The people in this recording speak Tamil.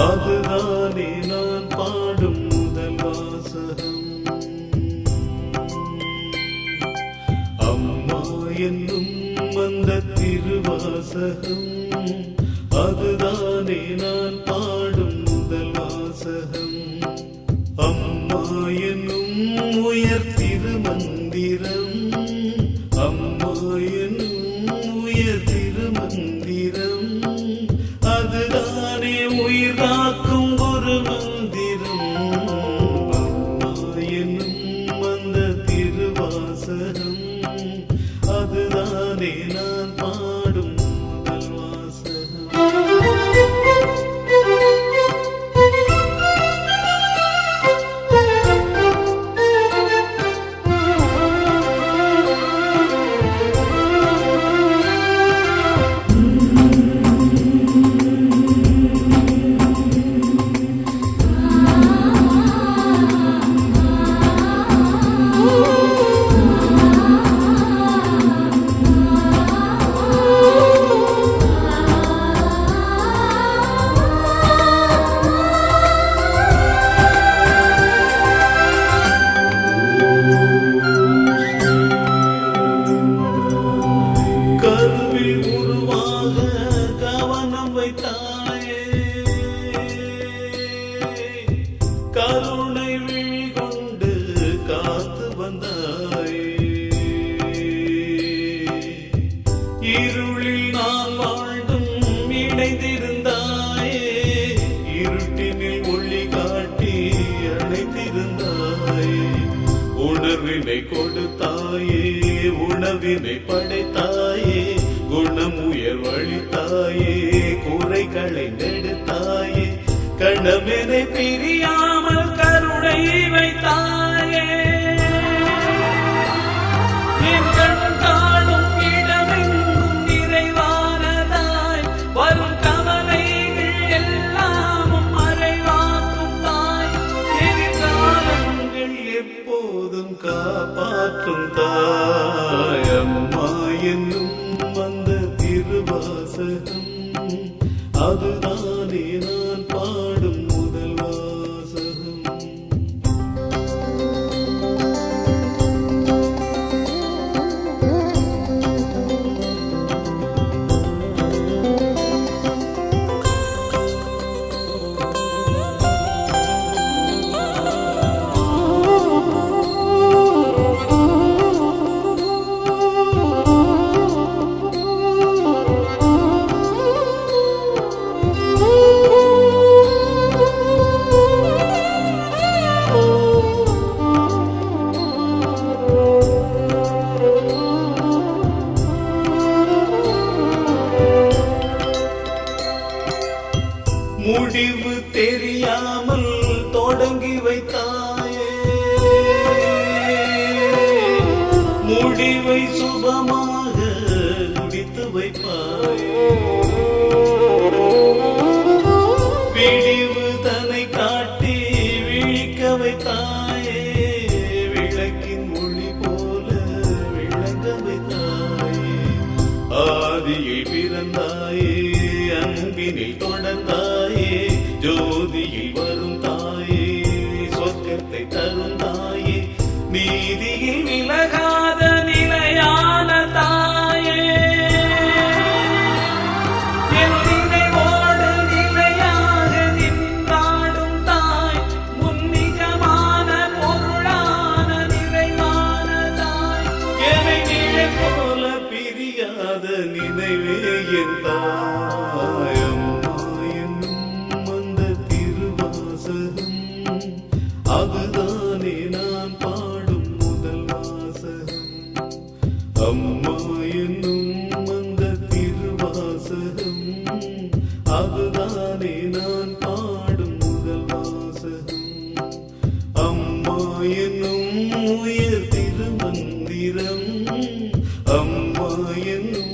அதுதானே நான் பாடும் முதல் வாசகம். அம்மா என்னும் அந்த திருவாசகம், அதுதானே நான் பாடும் முதல் வாசகம். அம்மா என்னும் உயர் திருமந்திரம், அம்மா என்னும் உயர் திருமந்திரம், அதுதானே உயிர் காக்கும் ஒரு மந்திரம். அம்மா என்னும் அந்த திருவாசகம், அதுதானே நான் பாடும் முதல் வாசகம். கருணை விழி கொண்டு காத்து வந்தாயே, இருளில் நான் வாழ்ந்தும் இணைந்திருந்தாயே, இருட்டினில் ஒளி காட்டி அணைத்திருந்தாயே. உணர்வினை கொடுத்தாயே, உணவினை படைத்தாயே, குணமுயர் வழித்தாயே, குறைகளை நெடுத்தாயே, கணவனை பிரியாமல் கருணை வைத்தாயே. என் கண் காணும் இடமெங்கும் நிறைவானதாய், வரும் கவலைகள் எல்லாமும் மறைவாக்கும் தாய், எதிர்காலங்கள் எப்போதும் காப்பாற்றும் தாய். அம்மா என்னும் அந்த திருவாசகம், அதுதானே நான் பாடும் முதல் வாசகம். முடிவு தெரியாமல் தொடங்கி வைத்தாயே, முடிவை சுபமாக முடித்து வைப்பாயே. விடிவு தன்னை காட்டி விழிக்க வைத்தாயே, விளக்கின் ஒளி போல விளங்க வைத்தாயே. ஆதியில் பிறந்தாயே, அன்பினில் தொடர்ந்தாயே, ஜோதியில் வரும் தாயே, சொர்க்கத்தை தரும் தாயே, நீதியில் விலகாத நிலையான தாயே. அழியாத நினைவே என் தாய். அம்மா என்னும் அந்த திருவாசகம், அதுதானே நான் பாடும் முதல் வாசகம். அம்மா என்னும் அந்த திருவாசகம், அதுதானே நான் பாடும் முதல் வாசகம். அம்மா என்னும் உயர் திருமந்திரம், அம்மா என்னும்